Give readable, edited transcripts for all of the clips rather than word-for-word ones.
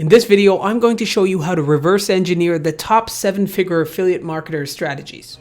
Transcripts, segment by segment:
In this video, I'm going to show you how to reverse engineer the top 7-figure affiliate marketer strategies.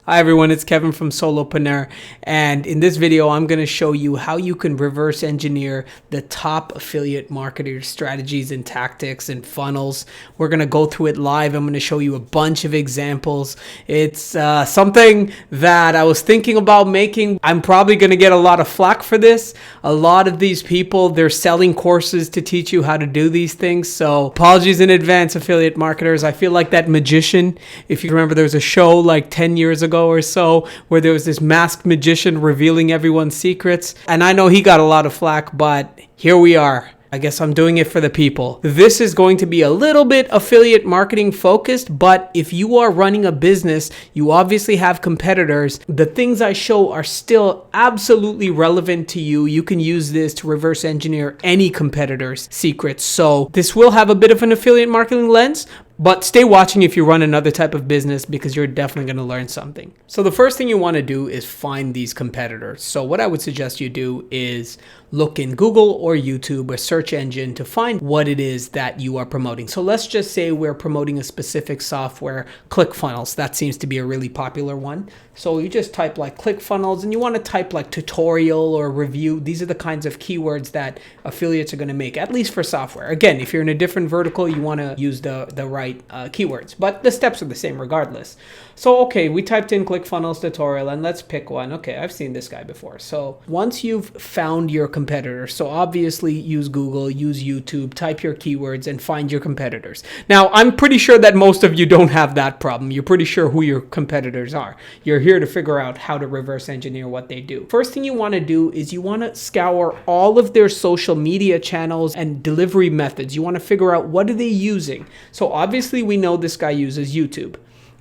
Hi everyone, it's Kevin from Solopreneur, and in this video I'm going to show you how you can reverse engineer the top affiliate marketer strategies and tactics and funnels. We're going to go through it live. I'm going to show you a bunch of examples. It's something that I was thinking about making. I'm probably going to get a lot of flack for this. A lot of these people, they're selling courses to teach you how to do these things, so apologies in advance, affiliate marketers. I feel like that magician. If you remember, there was a show like 10 years ago or so where there was this masked magician revealing everyone's secrets, and I know he got a lot of flack, but here we are. I guess I'm doing it for the people. This is going to be a little bit affiliate marketing focused, but if you are running a business, you obviously have competitors. The things I show are still absolutely relevant to you. You can use this to reverse engineer any competitor's secrets. So this will have a bit of an affiliate marketing lens, but stay watching if you run another type of business because you're definitely going to learn something. So the first thing you want to do is find these competitors. So what I would suggest you do is look in Google or YouTube or search engine to find what it is that you are promoting. So let's just say we're promoting a specific software, ClickFunnels. That seems to be a really popular one. So you just type like ClickFunnels and you want to type like tutorial or review. These are the kinds of keywords that affiliates are going to make, at least for software. Again, if you're in a different vertical, you want to use the right keywords, but the steps are the same regardless. So, okay, we typed in ClickFunnels tutorial and let's pick one. Okay, I've seen this guy before. So once you've found your competitor, so obviously use Google, use YouTube, type your keywords and find your competitors. Now, I'm pretty sure that most of you don't have that problem. You're pretty sure who your competitors are. You're here to figure out how to reverse engineer what they do. First thing you want to do is you want to scour all of their social media channels and delivery methods. You want to figure out what are they using. So obviously we know this guy uses YouTube.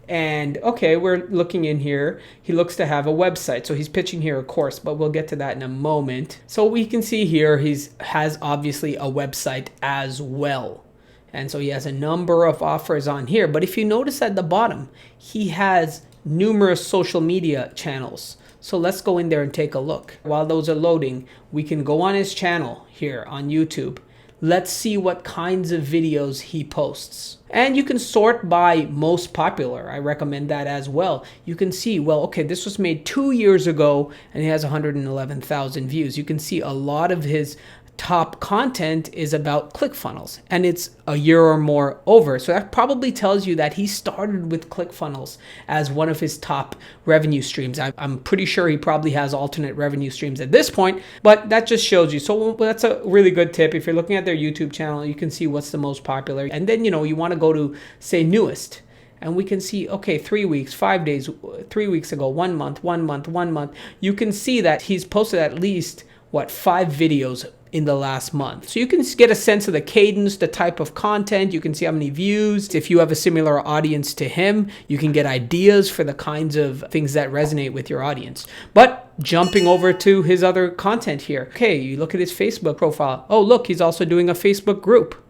And okay, we're looking in here. He looks to have a website. So he's pitching here a course, but we'll get to that in a moment. So we can see here has obviously a website as well. And so he has a number of offers on here. But if you notice at the bottom, he has numerous social media channels. So let's go in there and take a look. While those are loading, we can go on his channel here on YouTube. Let's see what kinds of videos he posts. And you can sort by most popular. I recommend that as well. You can see, well, okay, this was made 2 years ago and he has 111,000 views. You can see a lot of his top content is about ClickFunnels and it's a year or more over. So that probably tells you that he started with ClickFunnels as one of his top revenue streams. I'm pretty sure he probably has alternate revenue streams at this point, but that just shows you. So that's a really good tip. If you're looking at their YouTube channel, you can see what's the most popular. And then, you want to go to say newest. And we can see, okay, 3 weeks, 5 days, 3 weeks ago, 1 month, 1 month, 1 month. You can see that he's posted at least, 5 videos in the last month. So you can get a sense of the cadence, the type of content. You can see how many views. If you have a similar audience to him, you can get ideas for the kinds of things that resonate with your audience. But jumping over to his other content here. Okay, you look at his Facebook profile. Oh, look, he's also doing a Facebook group.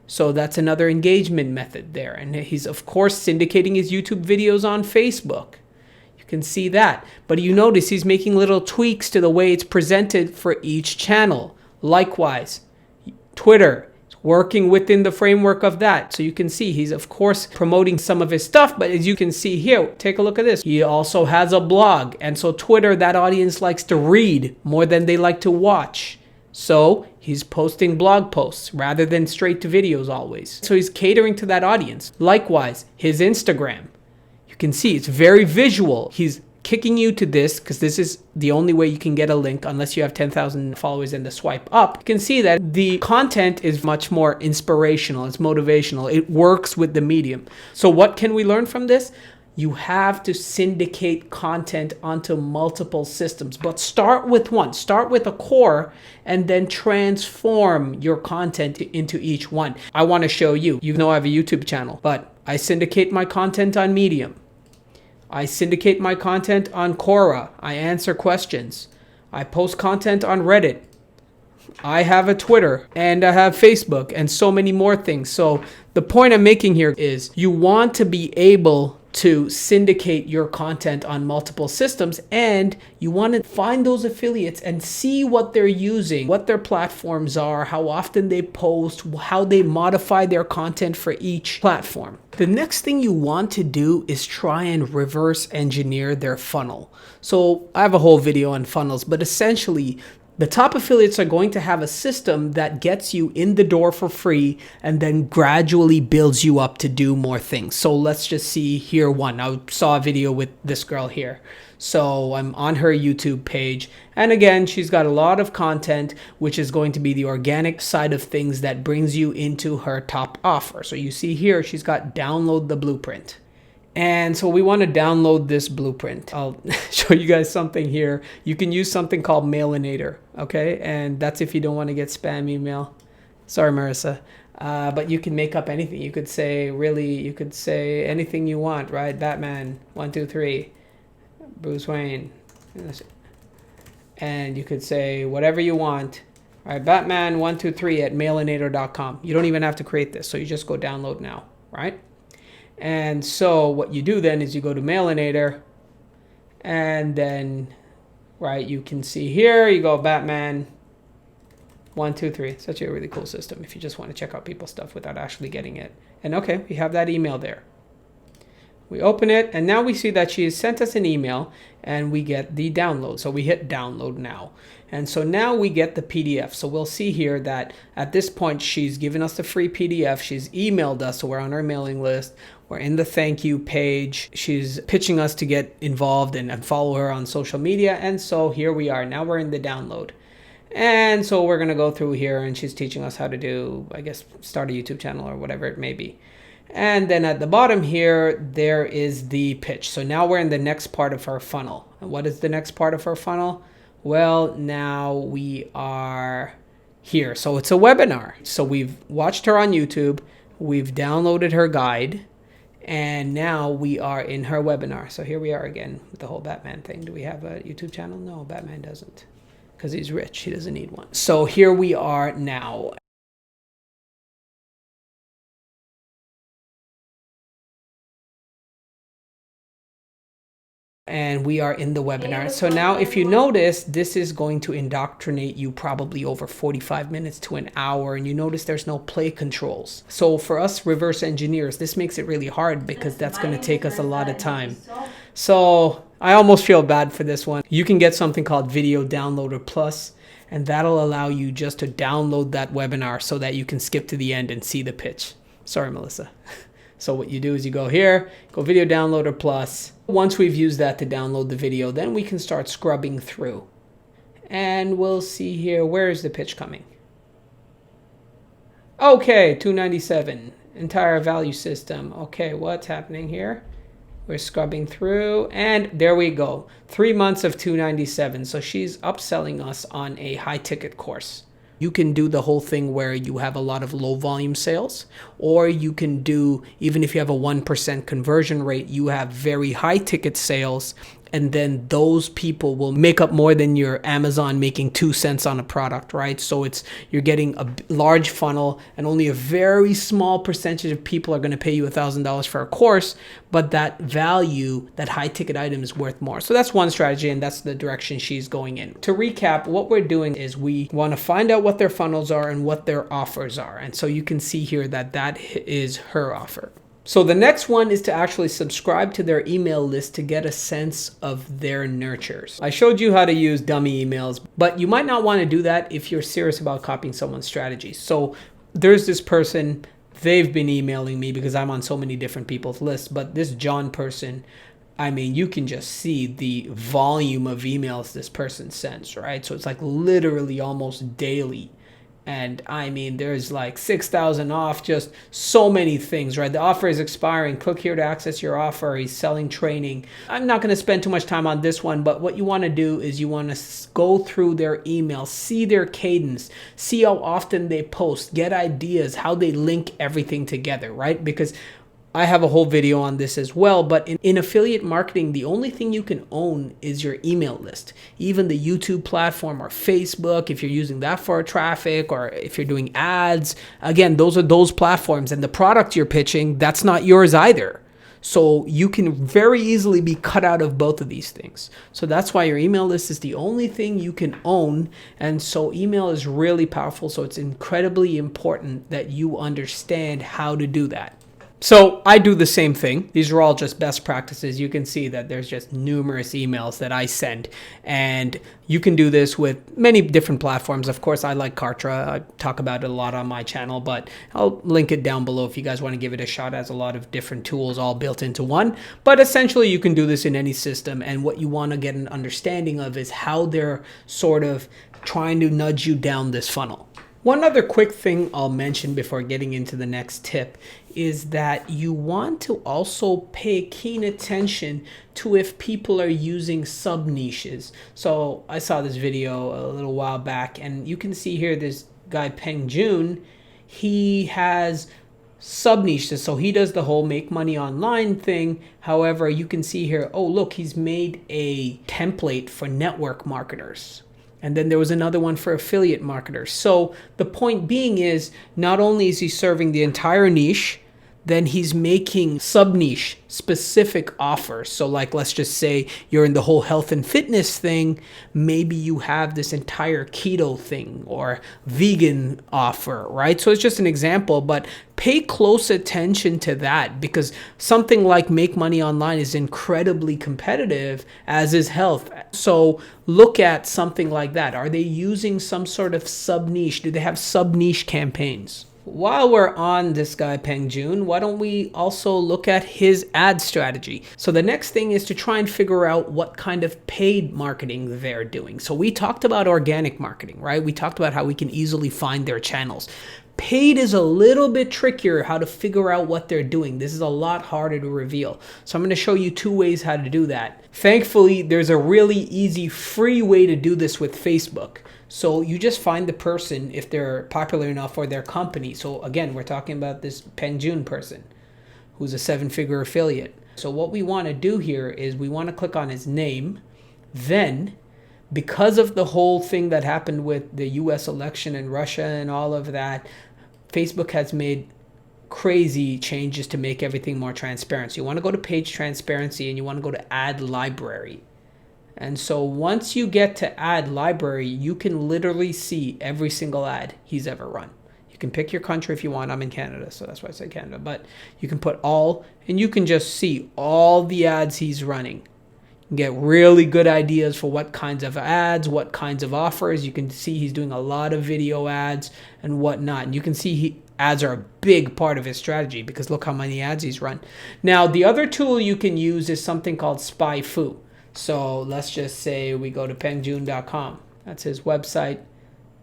So that's another engagement method there. And he's, of course, syndicating his YouTube videos on Facebook. You can see that. But you notice he's making little tweaks to the way it's presented for each channel. Likewise, Twitter is working within the framework of that. So you can see he's, of course, promoting some of his stuff. But as you can see here, take a look at this. He also has a blog. And so Twitter, that audience likes to read more than they like to watch. So he's posting blog posts rather than straight to videos always. So he's catering to that audience. Likewise, his Instagram. You can see it's very visual. He's kicking you to this because this is the only way you can get a link unless you have 10,000 followers and the swipe up. You can see that the content is much more inspirational. It's motivational. It works with the medium. So what can we learn from this? You have to syndicate content onto multiple systems, but start with one. Start with a core and then transform your content into each one. I want to show you. You know I have a YouTube channel, but I syndicate my content on Medium. I syndicate my content on Quora. I answer questions. I post content on Reddit. I have a Twitter and I have Facebook and so many more things. So the point I'm making here is you want to be able to syndicate your content on multiple systems, and you want to find those affiliates and see what they're using, what their platforms are, how often they post, how they modify their content for each platform. The next thing you want to do is try and reverse engineer their funnel. So I have a whole video on funnels, but essentially the top affiliates are going to have a system that gets you in the door for free and then gradually builds you up to do more things. So let's just see here one. I saw a video with this girl here. So I'm on her YouTube page. And again, she's got a lot of content, which is going to be the organic side of things that brings you into her top offer. So you see here, she's got download the blueprint. And so we want to download this blueprint. I'll show you guys something here. You can use something called Mailinator, okay? And that's if you don't want to get spam email. Sorry, Marissa. But you can make up anything. You could say, really, you could say anything you want, right? Batman, 1, 2, 3, Bruce Wayne. And you could say whatever you want. All right, Batman, 1, 2, 3 at mailinator.com. You don't even have to create this. So you just go download now, right? And so what you do then is you go to Mailinator, and then, right, you can see here, you go Batman 1, 2, 3. It's actually a really cool system if you just want to check out people's stuff without actually getting it. And okay, we have that email there. We open it, and now we see that she has sent us an email, and we get the download. So we hit download now. And so now we get the PDF. So we'll see here that at this point, she's given us the free PDF. She's emailed us, so we're on our mailing list. We're in the thank you page. She's pitching us to get involved and follow her on social media. And so here we are. Now we're in the download. And so we're going to go through here, and she's teaching us how to do, I guess, start a YouTube channel or whatever it may be. And then at the bottom here, there is the pitch. So now we're in the next part of our funnel. And what is the next part of our funnel? Well, now we are here. So it's a webinar. So we've watched her on YouTube. We've downloaded her guide. And now we are in her webinar. So here we are again with the whole Batman thing. Do we have a YouTube channel? No, Batman doesn't. Because he's rich. He doesn't need one. So here we are now. And we are in the webinar. So now if you notice, this is going to indoctrinate you probably over 45 minutes to an hour. And you notice there's no play controls. So for us reverse engineers, this makes it really hard because that's going to take us a lot of time. So I almost feel bad for this one. You can get something called Video Downloader Plus, and that'll allow you just to download that webinar so that you can skip to the end and see the pitch. Sorry, Melissa. So what you do is you go here, go Video Downloader Plus. Once we've used that to download the video, then we can start scrubbing through. And we'll see here, where is the pitch coming? Okay, 297, entire value system. Okay, what's happening here? We're scrubbing through, and there we go. 3 months of 297. So she's upselling us on a high ticket course. You can do the whole thing where you have a lot of low volume sales, or you can do, even if you have a 1% conversion rate, you have very high ticket sales, and then those people will make up more than your Amazon making 2 cents on a product, right? So you're getting a large funnel, and only a very small percentage of people are going to pay you $1,000 for a course, but that value, that high ticket item is worth more. So that's one strategy, and that's the direction she's going in. To recap, what we're doing is we want to find out what their funnels are and what their offers are. And so you can see here that that is her offer. So the next one is to actually subscribe to their email list to get a sense of their nurtures. I showed you how to use dummy emails, but you might not want to do that if you're serious about copying someone's strategy. So there's this person, they've been emailing me because I'm on so many different people's lists, but this John person, I mean, you can just see the volume of emails this person sends, right? So it's like literally almost daily. And I mean, there's like 6,000 off, just so many things, right? The offer is expiring. Click here to access your offer. He's selling training. I'm not going to spend too much time on this one, but what you want to do is you want to go through their emails, see their cadence, see how often they post, get ideas, how they link everything together, right? Because I have a whole video on this as well, but in affiliate marketing, the only thing you can own is your email list. Even the YouTube platform or Facebook, if you're using that for traffic, or if you're doing ads, again, those are those platforms, and the product you're pitching, that's not yours either. So you can very easily be cut out of both of these things. So that's why your email list is the only thing you can own. And so email is really powerful. So it's incredibly important that you understand how to do that. So I do the same thing. These are all just best practices. You can see that there's just numerous emails that I send, and you can do this with many different platforms. Of course, I like Kartra. I talk about it a lot on my channel, but I'll link it down below if you guys want to give it a shot. It has a lot of different tools all built into one, but essentially you can do this in any system. And what you want to get an understanding of is how they're sort of trying to nudge you down this funnel. One other quick thing I'll mention before getting into the next tip is that you want to also pay keen attention to if people are using sub niches. So I saw this video a little while back, and you can see here this guy Peng Joon, he has sub niches. So he does the whole make money online thing. However, you can see here, oh look, he's made a template for network marketers. And then there was another one for affiliate marketers. So the point being is, not only is he serving the entire niche, then he's making sub-niche specific offers. So like, let's just say you're in the whole health and fitness thing. Maybe you have this entire keto thing or vegan offer, right? So it's just an example, but pay close attention to that, because something like Make Money Online is incredibly competitive, as is health. So look at something like that. Are they using some sort of sub-niche? Do they have sub-niche campaigns? While we're on this guy Peng Joon, why don't we also look at his ad strategy? So the next thing is to try and figure out what kind of paid marketing they're doing. So we talked about organic marketing, right? We talked about how we can easily find their channels. Paid is a little bit trickier how to figure out what they're doing. This is a lot harder to reveal. So I'm going to show you 2 ways how to do that. Thankfully, there's a really easy free way to do this with Facebook. So you just find the person if they're popular enough, or their company. So again, we're talking about this Peng Joon person who's a 7-figure affiliate. So what we want to do here is we want to click on his name. Then, because of the whole thing that happened with the US election and Russia and all of that, Facebook has made crazy changes to make everything more transparent. So you want to go to page transparency, and you want to go to ad library. And so once you get to ad library, you can literally see every single ad he's ever run. You can pick your country if you want. I'm in Canada, so that's why I said Canada. But you can put all, and you can just see all the ads he's running. You can get really good ideas for what kinds of ads, what kinds of offers. You can see he's doing a lot of video ads and whatnot. And you can see ads are a big part of his strategy, because look how many ads he's run. Now, the other tool you can use is something called SpyFu. So let's just say we go to pengjoon.com. That's his website.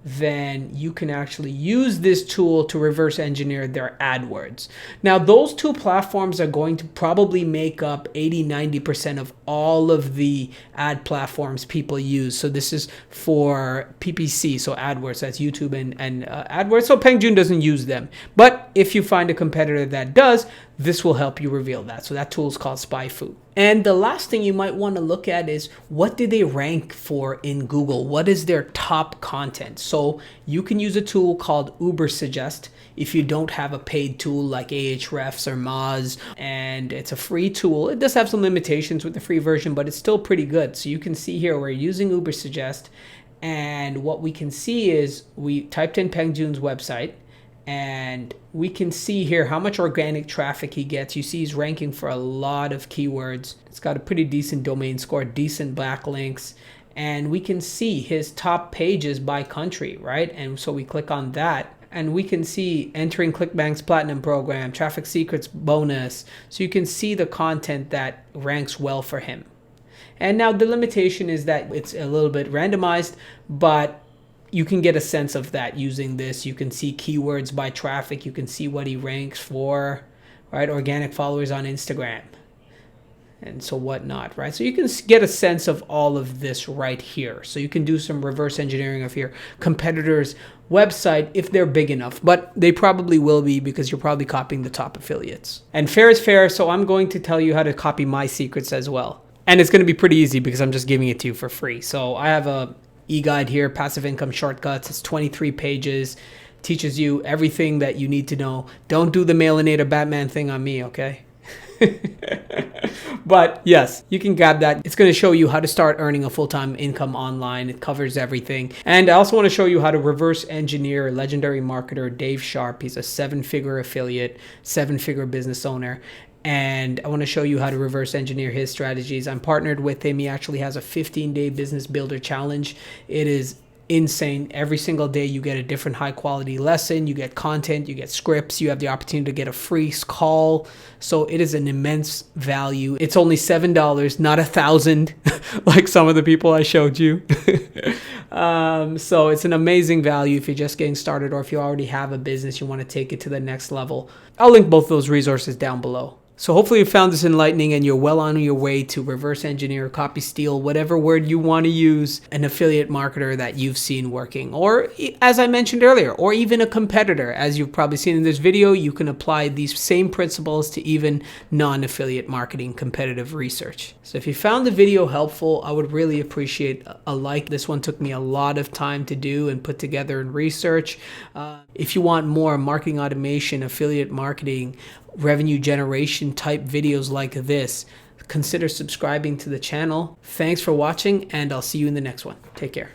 Then you can actually use this tool to reverse engineer their AdWords. Now, those 2 platforms are going to probably make up 80-90% of all of the ad platforms people use. So this is for PPC, so AdWords, that's YouTube and AdWords. So Peng Joon doesn't use them. But if you find a competitor that does, this will help you reveal that. So that tool is called SpyFu. And the last thing you might want to look at is, what do they rank for in Google? What is their top content? So you can use a tool called Ubersuggest if you don't have a paid tool like Ahrefs or Moz, and it's a free tool. It does have some limitations with the free version, but it's still pretty good. So you can see here we're using Ubersuggest, and what we can see is we typed in Peng Joon's website, and we can see here how much organic traffic he gets. You see he's ranking for a lot of keywords. It's got a pretty decent domain score, decent backlinks, and we can see his top pages by country, right? And so we click on that, and we can see entering ClickBank's Platinum program, Traffic Secrets bonus. So you can see the content that ranks well for him. And now the limitation is that it's a little bit randomized, but you can get a sense of that using this. You can see keywords by traffic. You can see what he ranks for, right? Organic followers on Instagram and so whatnot, right? So you can get a sense of all of this right here. So you can do some reverse engineering of your competitor's website if they're big enough, but they probably will be, because you're probably copying the top affiliates. And fair is fair, so I'm going to tell you how to copy my secrets as well. And it's going to be pretty easy because I'm just giving it to you for free. So I have a e-guide here, Passive Income Shortcuts. It's 23 pages, teaches you everything that you need to know. Don't do the Mailinator Batman thing on me, okay? But yes, you can grab that. It's going to show you how to start earning a full-time income online. It covers everything. And I also want to show you how to reverse engineer legendary marketer Dave Sharp. He's a 7-figure affiliate, 7-figure business owner. And I want to show you how to reverse engineer his strategies. I'm partnered with him. He actually has a 15-day business builder challenge. It is insane. Every single day you get a different high quality lesson, you get content, you get scripts, you have the opportunity to get a free call. So it is an immense value. It's only $7, not $1,000 like some of the people I showed you. So it's an amazing value if you're just getting started, or if you already have a business, you want to take it to the next level. I'll link both those resources down below. So hopefully you found this enlightening and you're well on your way to reverse engineer, copy steal, whatever word you want to use, an affiliate marketer that you've seen working, or as I mentioned earlier, or even a competitor. As you've probably seen in this video, you can apply these same principles to even non-affiliate marketing competitive research. So if you found the video helpful, I would really appreciate a like. This one took me a lot of time to do and put together and research. If you want more marketing automation, affiliate marketing, revenue generation type videos like this, consider subscribing to the channel. Thanks for watching, and I'll see you in the next one. Take care.